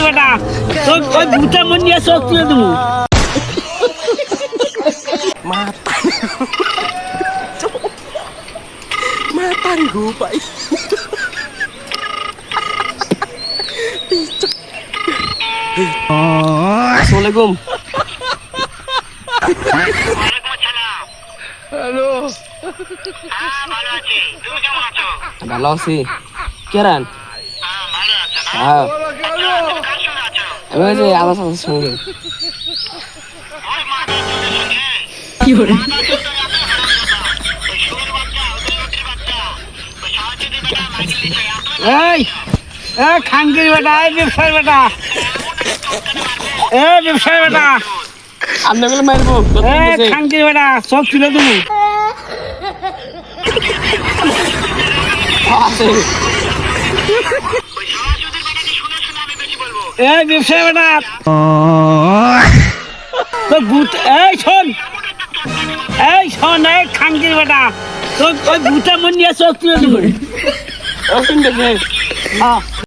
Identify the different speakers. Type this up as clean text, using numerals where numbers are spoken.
Speaker 1: বেটা তোর ওই ভূতের মন নিয়ে চোখ তুলে দেবো
Speaker 2: Matang gupay.
Speaker 1: আসসালামাইকুম
Speaker 2: Halo.
Speaker 1: ভালো আছি কেরান হ্যাঁ আমি ওই যে আমার সঙ্গে কি করে এই এ খাঙ্গির বেটা এই ব্যবসায়ী বেটা এ ব্যবসায়ী বেটা
Speaker 2: আপনি বলে মারবো
Speaker 1: এ খাঙ্গির বেটা সব তুলে দেবো এ ব্যবসায়ী বেটা তোর ভূত এই শোন এই খাঙ্গির বেটা তোর ওই ভূতের মন নিয়ে চোখ তুলে দেবো
Speaker 2: ওখান থেকে